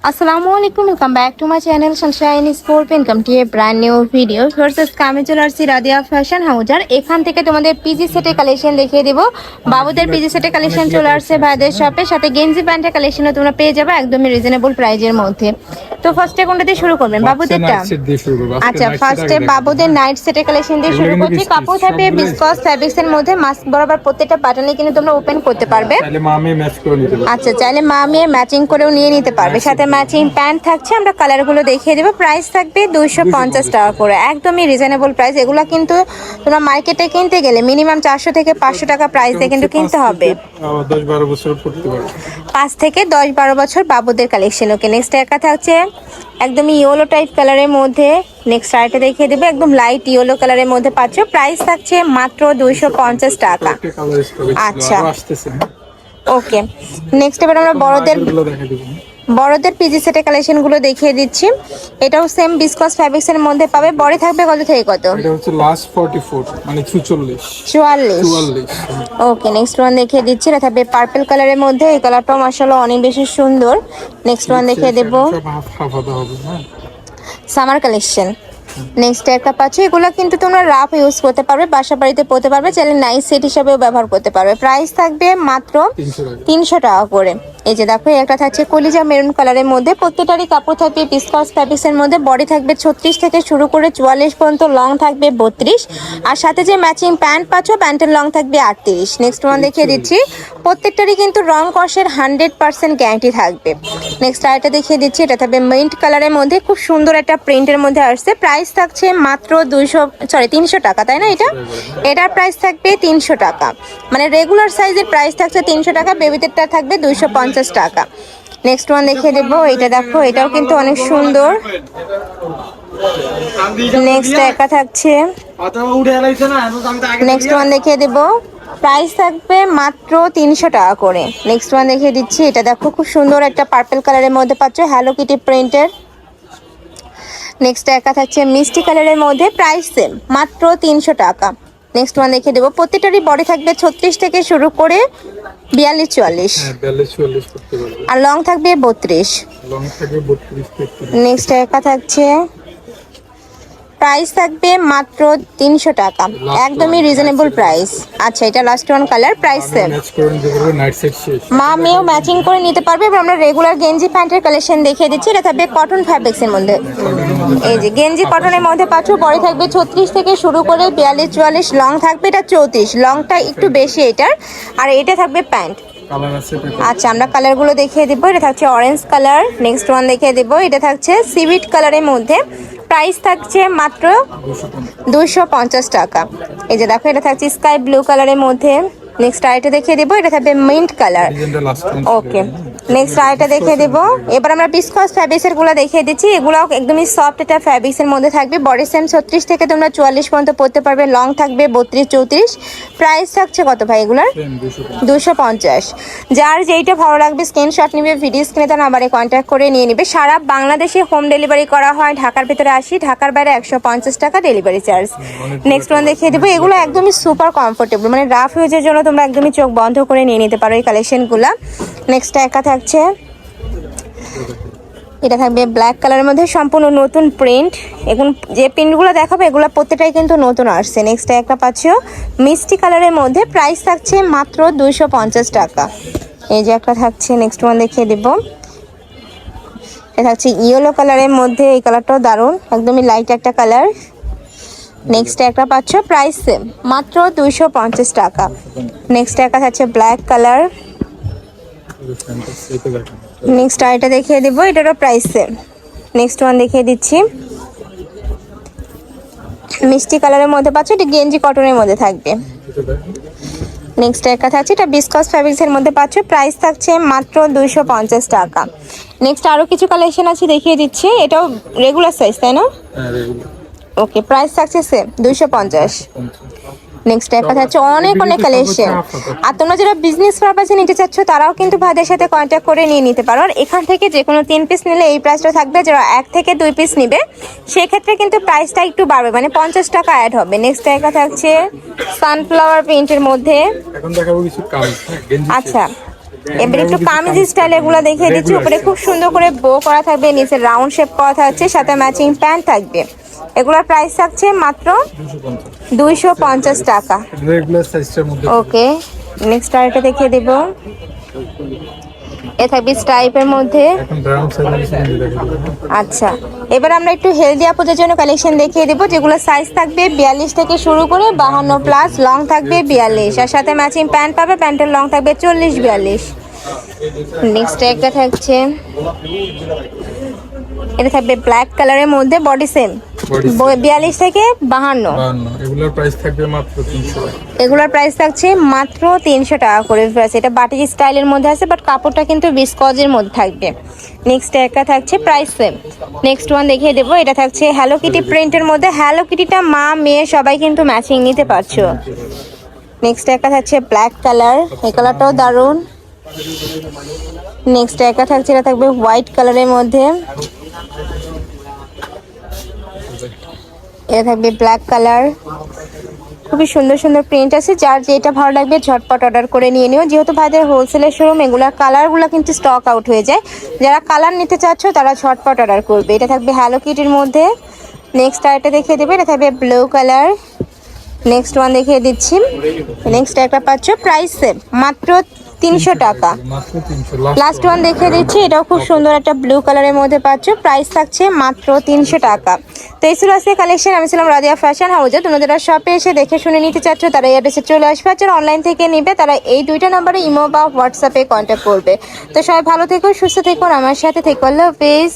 আসসালামু আলাইকুম, welcome back to my channel Sunshine sport. Welcome to A brand new video. Versus কামে চলে আসছি রাদিয়া ফ্যাশন হাউজার। এখান থেকে তোমাদের পিজি সেটের কালেকশন দেখিয়ে দেবো। বাবুদের পিজি সেটের কালেকশন চলে আসছে ভাইদের শপে, সাথে গেঞ্জি প্যান্টের কালেকশনও তোমরা পেয়ে যাবে একদমই রিজনেবল প্রাইজের মধ্যে। তো ফার্স্টে কোনটা দিয়ে শুরু করবেন? বাবুদেরটা। আচ্ছা, ফার্স্টে বাবুদের নাইট সেটের কালেকশন দিয়ে শুরু করছি। কাপড় থাকবে বিসকস ফ্যাব্রিক্স এর মধ্যে, মাস্ক বরাবর প্রত্যেকটা বাটনে কিন্তু তোমরা ওপেন করতে পারবে। আচ্ছা, চাইলে মা মেয়ে ম্যাচিং করেও নিয়ে নিতে পারবে। সাথে ম্যাচিং প্যান্ট থাকছে, আমরা কালারগুলো দেখিয়ে দেবো। প্রাইস থাকবে 250 টাকা করে, একদমই রিজনেবল প্রাইস। এগুলো কিন্তু তোমরা মার্কেটে কিনতে গেলে মিনিমাম 400 থেকে 500 টাকা প্রাইস দিয়ে কিন্তু কিনতে হবে। 5 থেকে 10-12 বছর বাবুদের কালেকশন। ওকে, নেক্সট একা থাকছে একদমই ইয়েলো টাইপ কালারের মধ্যে। নেক্সট আরেকটা দেখিয়ে দেবো, একদম লাইট ইয়েলো কালারের মধ্যে পাচ্ছ। প্রাইস থাকছে মাত্র 250 টাকা। আচ্ছা, ওকে, নেক্সট এবার আমরা বড়দের পিজি সেটের কালেকশন গুলো দেখিয়ে দিচ্ছি। এটাও সেম বিসকস ফ্যাব্রিক্স এর মধ্যে পাবে। বডি থাকবে কত থেকে কত? এটা হচ্ছে লাস্ট 44 মানে 44। ওকে, নেক্সট ওয়ান দেখিয়ে দিচ্ছি। এটা থাকবে পার্পল কালারের মধ্যে। এই কালারটাও মাশাআল্লাহ অনেক বেশি সুন্দর। নেক্সট ওয়ান দেখিয়ে দেব, সামার কালেকশন। নেক্সট একটা পাচ্ছি, এগুলো কিন্তু তোমরা রাফ ইউজ করতে পারবে, বাসা বাড়িতে পরতে পারবে, চাইলে নাইট সেট হিসেবেও ব্যবহার করতে পারবে। প্রাইস থাকবে মাত্র 300 টাকা করে। এই যে দেখো, একটা থাকছে কলিজা মেরুন কালারের মধ্যে। প্রত্যেকটারই কাপড় থাকবে বিসকস ফ্যাব্রিক্স এর মধ্যে। বডি থাকবে 36 থেকে শুরু করে 44 পর্যন্ত, লং থাকবে 32। আর সাথে যে ম্যাচিং প্যান্ট পাচ্ছ, প্যান্টের লং থাকবে 38। নেক্সট ওয়ান দেখিয়ে দিচ্ছি, প্রত্যেকটারই কিন্তু রং কষের 100% গ্যারান্টি থাকবে। নেক্সট আরেকটা দেখিয়ে দিচ্ছি, এটা থাকবে মিন্ট কালারের মধ্যে, খুব সুন্দর একটা প্রিন্টের মধ্যে আসছে। প্রাইস থাকছে মাত্র 300 টাকা, তাই না? এটার প্রাইস থাকবে 300 টাকা, মানে রেগুলার সাইজের প্রাইস থাকছে 300 টাকা, বেবিদেরটা থাকবে 250 টাকা। নেক্সট ওয়ান দেখিয়ে দেবো, এটা দেখো, এটাও কিন্তু অনেক সুন্দর। নেক্সট একা থাকছে, নেক্সট ওয়ান দেখিয়ে দেবো, প্রাইস থাকবে মাত্র 300 টাকা করে। নেক্সট ওয়ান দেখিয়ে দিচ্ছি, এটা দেখো, খুব সুন্দর একটা পার্পল কালারের মধ্যে পাচ্ছ, হ্যালো কিটি প্রিন্টের। নেক্সট একা থাকছে মিষ্টি কালারের মধ্যে, প্রাইস সেম মাত্র 300 টাকা। নেক্সট ওয়ান দেখিয়ে দেবো, প্রত্যেকটারই বডি থাকবে 36 থেকে শুরু করে 42-44, আর লং থাকবে 32। নেক্সট একা থাকছে, প্রাইস থাকবে মাত্র 300 টাকা, একদমই রিজনেবল প্রাইস। আচ্ছা, এটা last one colour, price same, মা মেয়েও ম্যাচিং করে নিতে পারবে। এবার আমরা রেগুলার গেঞ্জি প্যান্টের কালেকশন দেখিয়ে দিচ্ছি। এটা থাকবে কটন ফ্যাব্রিক্স এর মধ্যে। এই যে গেঞ্জি কটনের মধ্যে পাচ্ছ, বডি থাকবে 36 থেকে শুরু করে 42-44, লং থাকবে এটা 34, লংটা একটু বেশি এটার। আর এটা থাকবে প্যান্ট। আচ্ছা, আমরা কালারগুলো দেখিয়ে দিব। এটা থাকছে অরেঞ্জ কালার। নেক্সট ওয়ান দেখিয়ে দিব, এটা থাকছে সিভিট কালারের মধ্যে। প্রাইস থাকছে মাত্র 250 টাকা। এই যে দেখো, এটা থাকছে স্কাই ব্লু কালারের মধ্যে। নেক্সট আইটা দেখিয়ে দেবো, এটা থাকবে মিন্ট কালার। ওকে, নেক্সট আইটা দেখিয়ে দেবো। এবার আমরা বিসকস ফ্যাব্রিক্সের গুলো দেখিয়ে দিচ্ছি। এগুলো একদমই সফট একটা ফ্যাব্রিক্স এর মধ্যে থাকবে। বডি সেম 36 থেকে তোমরা 44 পর্যন্ত পরতে পারবে, লং থাকবে 32-34। প্রাইস থাকছে কত ভাই এগুলার? 250। যার যেইটা ভালো লাগবে স্ক্রিনশট নিবে, ভিডিও স্ক্রিনে তার নাম্বারে কন্ট্যাক্ট করে নিয়ে নিবে। সারা বাংলাদেশে হোম ডেলিভারি করা হয়। ঢাকার ভিতরে 80, ঢাকার বাইরে 150 টাকা ডেলিভারি চার্জ। নেক্সট ওয়ান দেখিয়ে দেবো, এগুলো একদমই সুপার কমফোর্টেবল, মানে রাফ ইউজের জন্য তোমরা একদমই চোখ বন্ধ করে নিয়ে নিতে পারো এই কালেকশনগুলো। নেক্সট একা থাকছে, এটা থাকবে ব্ল্যাক কালারের মধ্যে, সম্পূর্ণ নতুন প্রিন্ট। এখন যে প্রিন্টগুলো দেখাবো এগুলো প্রত্যেকটাই কিন্তু নতুন আসছে। নেক্সট একটা পাচ্ছ মিষ্টি কালারের মধ্যে, প্রাইস থাকছে মাত্র 250 টাকা। এই যে একটা থাকছে, নেক্সট ওয়ান দেখিয়ে দেব, এটা থাকছে ইয়েলো কালারের মধ্যে। এই কালারটাও দারুণ, একদমই লাইট একটা কালার। নেক্সট একটা পাচ্ছ, প্রাইস সেম মাত্র 250 টাকা। নেক্সট একটা থাকছে ব্ল্যাক কালার। নেক্সট আইটা দেখিয়ে দিব, এটারও প্রাইস সেম। নেক্সট ওয়ান দেখিয়ে দিচ্ছি, মিষ্টি কালারের মধ্যে পাচ্ছ, এটা গেঞ্জি কটনের মধ্যে থাকবে। নেক্সট একটা থাকছে, এটা বিসকস ফ্যাব্রিক্স এর মধ্যে পাচ্ছ, প্রাইস থাকছে মাত্র 250 টাকা। নেক্সট আরো কিছু কালেকশন আছে দেখিয়ে দিচ্ছি। এটাও রেগুলার সাইজ, তাই না? ওকে, প্রাইস থাকছে সেম 250। নেক্সট একটা থাকছে অনেক কালেকশন। আর তোমরা যারা বিজনেস পারপাসে নিতে চাচ্ছ তারাও কিন্তু ভাইদের সাথে কন্ট্যাক্ট করে নিয়ে নিতে পারো। আর এখান থেকে যে কোনো 3 পিস নিলে এই প্রাইসটা থাকবে। যারা 1 থেকে 2 পিস নিবে সেক্ষেত্রে কিন্তু প্রাইসটা একটু বাড়বে, মানে 50 টাকা অ্যাড হবে। নেক্সট একটা থাকছে সানফ্লাওয়ার প্রিন্টের মধ্যে। এখন দেখাবো কিছু কাজ। আচ্ছা, এবার একটু কামিজ স্টাইল এগুলো দেখিয়ে দিচ্ছি। উপরে খুব সুন্দর করে বো করা থাকবে, নিচে রাউন্ড শেপ করা থাকছে, সাথে ম্যাচিং প্যান্ট থাকবে। এগুলোর প্রাইস থাকছে মাত্র 250 টাকা। রেগুলার সাইজটার মধ্যে। ওকে, নেক্সট আরেকটা দেখিয়ে দেব। এ থাকবে স্টাইপের মধ্যে। এখন ব্রাউন সাইজের দেখাবো। আচ্ছা, এবার আমরা একটু হেলদি আপুদের জন্য কালেকশন দেখিয়ে দেবো, যেগুলো সাইজ থাকবে 42 থেকে শুরু করে 52 প্লাস, লং থাকবে 42, আর সাথে ম্যাচিং প্যান্ট পাবে, প্যান্টের লং থাকবে 40-42। নেক্সট একটা থাকছে, এটা থাকবে ব্ল্যাক কালারের মধ্যে, বডি সেম, 42 থেকে 52। এগুলোর প্রাইস থাকবে মাত্র 300 টাকা। এগুলোর প্রাইস থাকছে মাত্র 300 টাকা করে। এটা বাটিক স্টাইলের মধ্যে আছে, বাট কাপড়টা কিন্তু বিসকজের মধ্যে থাকবে। নেক্সট একটা থাকছে প্রাইস সেম। নেক্সট ওয়ান দেখিয়ে দেবো, এটা থাকছে হ্যালো কিটি প্রিন্টের মধ্যে। হ্যালো কিটিটা মা মেয়ে সবাই কিন্তু ম্যাচিং নিতে পারছো। নেক্সট একটা থাকছে ব্ল্যাক কালার, এই কালারটাও দারুণ। নেক্সট একটা থাকছে, এটা থাকবে হোয়াইট কালারের মধ্যে, এটা থাকবে ব্ল্যাক কালার। খুবই সুন্দর সুন্দর প্রিন্ট আছে, যার যেটা ভালো লাগবে ঝটপট অর্ডার করে নিয়ে নিও। যেহেতু ভাইদের হোলসেলের শোরুম, এগুলার কালারগুলো কিন্তু স্টক আউট হয়ে যায়। যারা কালার নিতে চাচ্ছ তারা ঝটপট অর্ডার করবে। এটা থাকবে হ্যালো কিটির মধ্যে। নেক্সট আরেকটা দেখিয়ে দেবে, এটা থাকবে ব্লু কালার। নেক্সট ওয়ান দেখিয়ে দিচ্ছি, নেক্সট একটা পাচ্ছ প্রাইস সেম মাত্র 300 টাকা। মাত্র 300। লাস্ট ওয়ান দেখিয়ে দিচ্ছি, এটাও খুব সুন্দর একটা ব্লু কালারের মধ্যে পাচ্ছ, প্রাইস থাকছে মাত্র 300 টাকা। তো এই ছিল আজকে কালেকশন। আমি ছিলাম রাদিয়া ফ্যাশন হাউসে। তোমরা যারা শপে এসে দেখে শুনে নিতে চাচ্ছ তারা এই অ্যাড্রেসে চলে আসবে, আর যারা অনলাইন থেকে নিবে তারা এই দুইটা নাম্বারে ইমো বা হোয়াটসঅ্যাপে কন্ট্যাক্ট করবে। তো সবাই ভালো থেকো, সুস্থ থেকো, আমার সাথে থেকো। আল্লাহ হাফেজ।